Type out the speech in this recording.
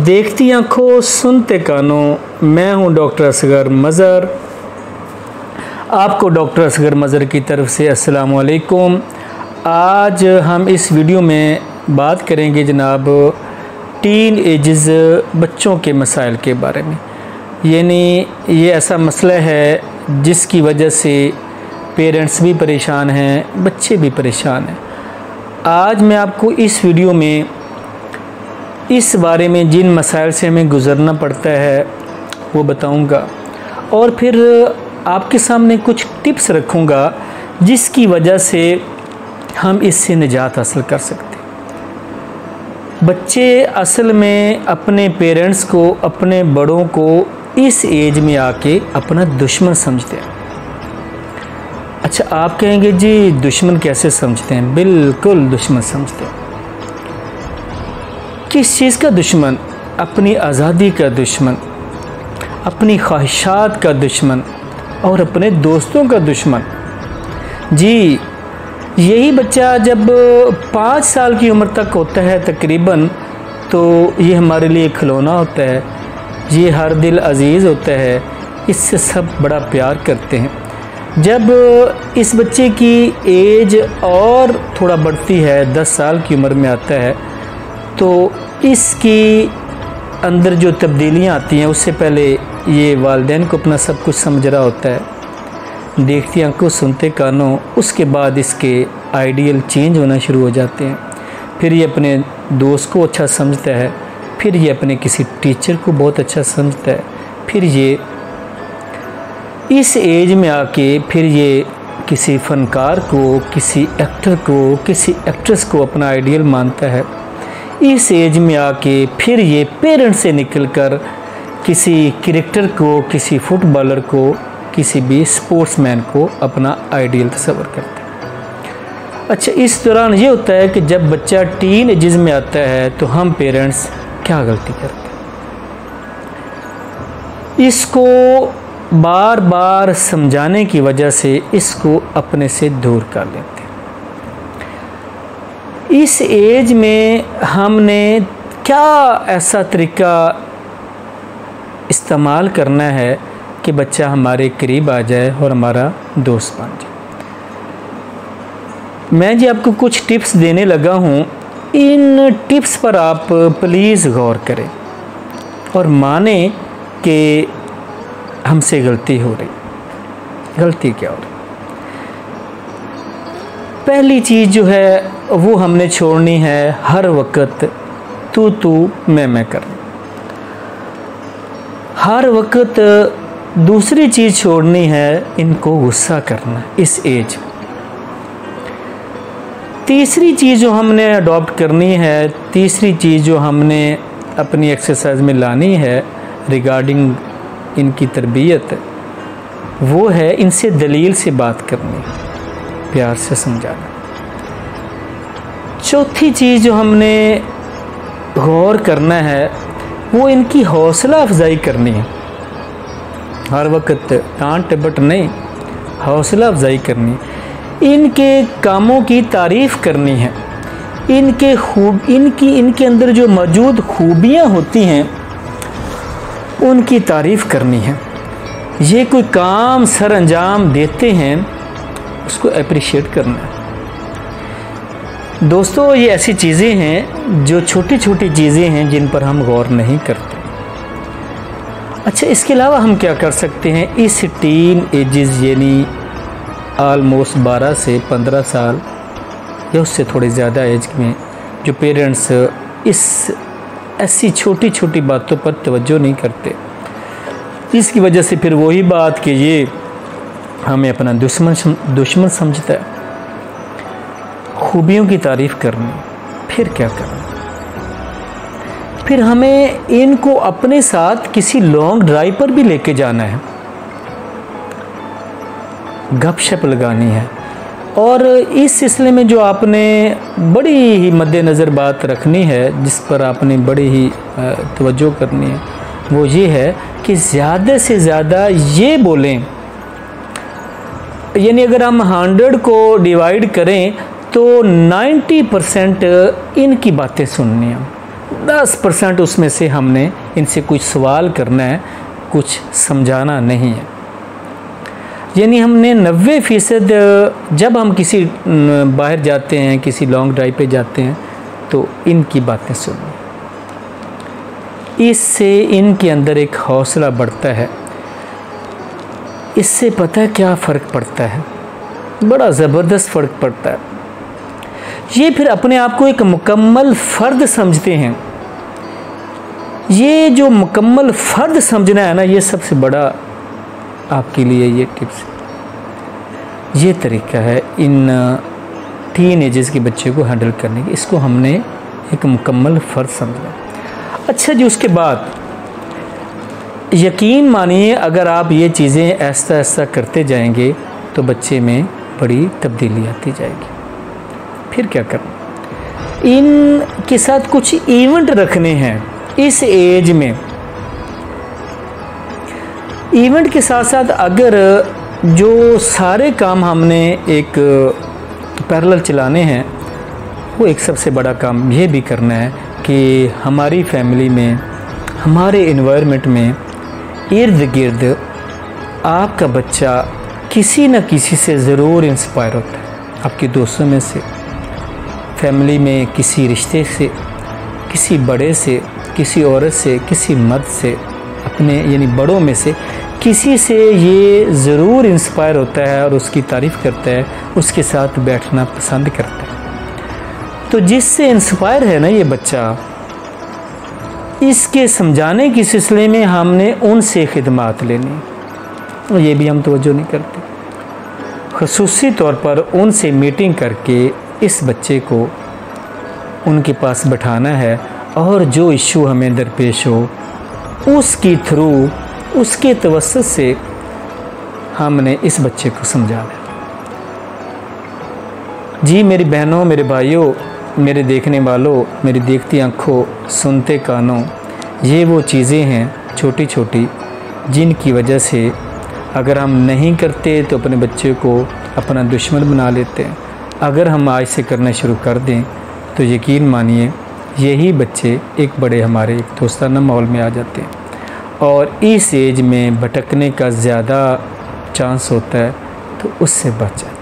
देखती आँखों सुनते कानों, मैं हूं डॉक्टर असगर मज़र। आपको डॉक्टर असगर मज़र की तरफ से अस्सलाम वालेकुम। आज हम इस वीडियो में बात करेंगे जनाब टीन एजेस बच्चों के मसाइल के बारे में। यानी ये ऐसा मसला है जिसकी वजह से पेरेंट्स भी परेशान हैं, बच्चे भी परेशान हैं। आज मैं आपको इस वीडियो में इस बारे में जिन मसाइल से हमें गुज़रना पड़ता है वो बताऊंगा, और फिर आपके सामने कुछ टिप्स रखूंगा जिसकी वजह से हम इससे निजात हासिल कर सकते हैं। बच्चे असल में अपने पेरेंट्स को, अपने बड़ों को इस एज में आके अपना दुश्मन समझते हैं। अच्छा, आप कहेंगे जी दुश्मन कैसे समझते हैं? बिल्कुल दुश्मन समझते हैं। किस चीज़ का दुश्मन? अपनी आज़ादी का दुश्मन, अपनी ख्वाहिशात का दुश्मन और अपने दोस्तों का दुश्मन। जी, यही बच्चा जब 5 साल की उम्र तक होता है तकरीबन, तो ये हमारे लिए खिलौना होता है, ये हर दिल अजीज़ होता है, इससे सब बड़ा प्यार करते हैं। जब इस बच्चे की एज और थोड़ा बढ़ती है, 10 साल की उम्र में आता है, तो इसकी अंदर जो तब्दीलियाँ आती हैं उससे पहले ये वालिदैन को अपना सब कुछ समझ रहा होता है। देखती आंखों सुनते कानों, उसके बाद इसके आइडियल चेंज होना शुरू हो जाते हैं। फिर ये अपने दोस्त को अच्छा समझता है, फिर ये अपने किसी टीचर को बहुत अच्छा समझता है, फिर ये इस एज में आके फिर ये किसी फ़नकार को, किसी एक्टर को, किसी एक्ट्रेस को अपना आइडियल मानता है। इस एज में आके फिर ये पेरेंट्स से निकलकर किसी क्रिकेटर को, किसी फुटबॉलर को, किसी भी स्पोर्ट्समैन को अपना आइडियल तस्वर करते हैं। अच्छा, इस दौरान ये होता है कि जब बच्चा टीन एजेस में आता है तो हम पेरेंट्स क्या गलती करते हैं? इसको बार बार समझाने की वजह से इसको अपने से दूर कर लेते हैं। इस एज में हमने क्या ऐसा तरीका इस्तेमाल करना है कि बच्चा हमारे करीब आ जाए और हमारा दोस्त बन जाए? मैं जी आपको कुछ टिप्स देने लगा हूँ। इन टिप्स पर आप प्लीज़ गौर करें और माने कि हमसे गलती हो रही। गलती क्या हो रही? पहली चीज़ जो है वो हमने छोड़नी है हर वक्त तू मैं करना। हर वक्त दूसरी चीज़ छोड़नी है इनको गुस्सा करना इस एज। तीसरी चीज़ जो हमने अडॉप्ट करनी है, तीसरी चीज़ जो हमने अपनी एक्सरसाइज में लानी है रिगार्डिंग इनकी तरबियत, वो है इनसे दलील से बात करनी, प्यार से समझाना। चौथी चीज़ जो हमने गौर करना है वो इनकी हौसला अफजाई करनी है। हर वक्त डांट डपट नहीं, हौसला अफजाई करनी, इनके कामों की तारीफ़ करनी है, इनके अंदर जो मौजूद खूबियाँ होती हैं उनकी तारीफ़ करनी है। ये कोई काम सर अंजाम देते हैं उसको अप्रिशिएट करना है। दोस्तों, ये ऐसी चीज़ें हैं जो छोटी छोटी चीज़ें हैं जिन पर हम गौर नहीं करते। अच्छा, इसके अलावा हम क्या कर सकते हैं? इस टीन एजेस यानी आलमोस्ट 12 से 15 साल या उससे थोड़ी ज़्यादा एज में जो पेरेंट्स इस ऐसी छोटी छोटी बातों पर तवज्जो नहीं करते, इसकी वजह से फिर वही बात कि ये हमें अपना दुश्मन समझता है। खूबियों की तारीफ़ करनी, फिर क्या करना? फिर हमें इनको अपने साथ किसी लॉन्ग ड्राइव पर भी लेके जाना है, गपशप लगानी है। और इस सिलसिले में जो आपने बड़ी ही मद्देनज़र बात रखनी है, जिस पर आपने बड़ी ही तवज्जो करनी है, वो ये है कि ज़्यादा से ज़्यादा ये बोलें। यानी अगर हम 100 को डिवाइड करें तो 90% इनकी बातें सुननी है। 10% उसमें से हमने इनसे कुछ सवाल करना है, कुछ समझाना नहीं है। यानी हमने 90% जब हम किसी बाहर जाते हैं, किसी लॉन्ग ड्राइव पे जाते हैं, तो इनकी बातें सुननी। इससे इनके अंदर एक हौसला बढ़ता है। इससे पता है क्या फ़र्क पड़ता है, बड़ा ज़बरदस्त फ़र्क पड़ता है। ये फिर अपने आप को एक मुकम्मल फ़र्द समझते हैं। ये जो मुकम्मल फ़र्द समझना है ना, ये सबसे बड़ा आपके लिए ये टिप्स, ये तरीका है इन टीन एजेस के बच्चे को हैंडल करने की। इसको हमने एक मुकम्मल फ़र्द समझना। अच्छा जी, उसके बाद यकीन मानिए अगर आप ये चीज़ें ऐसा ऐसा करते जाएंगे तो बच्चे में बड़ी तब्दीली आती जाएगी। फिर क्या करना, इनके साथ कुछ इवेंट रखने हैं इस एज में। इवेंट के साथ साथ अगर जो सारे काम हमने एक पैरेलल चलाने हैं, वो एक सबसे बड़ा काम ये भी करना है कि हमारी फैमिली में, हमारे एनवायरनमेंट में इर्द गिर्द आपका बच्चा किसी न किसी से ज़रूर इंस्पायर होता है। आपके दोस्तों में से, फैमिली में किसी रिश्ते से, किसी बड़े से, किसी औरत से, किसी मर्द से, अपने यानी बड़ों में से किसी से ये ज़रूर इंस्पायर होता है और उसकी तारीफ़ करता है, उसके साथ बैठना पसंद करता है। तो जिससे इंस्पायर है ना ये बच्चा, इसके समझाने की सिलसिले में हमने उनसे खिदमत लेनी, और ये भी हम तवज्जो नहीं करते। ख़ुसूसी तौर पर उनसे मीटिंग करके इस बच्चे को उनके पास बैठाना है और जो इशू हमें दरपेश हो उसकी थ्रू, उसके तवस्सुत से हमने इस बच्चे को समझाना है। जी मेरी बहनों, मेरे भाइयों, मेरे देखने वालों, मेरी देखती आँखों, सुनते कानों, ये वो चीज़ें हैं छोटी छोटी जिनकी वजह से अगर हम नहीं करते तो अपने बच्चे को अपना दुश्मन बना लेते हैं। अगर हम आज से करना शुरू कर दें तो यकीन मानिए यही बच्चे एक बड़े हमारे एक दोस्ताना माहौल में आ जाते हैं और इस एज में भटकने का ज़्यादा चांस होता है, तो उससे बच जाए।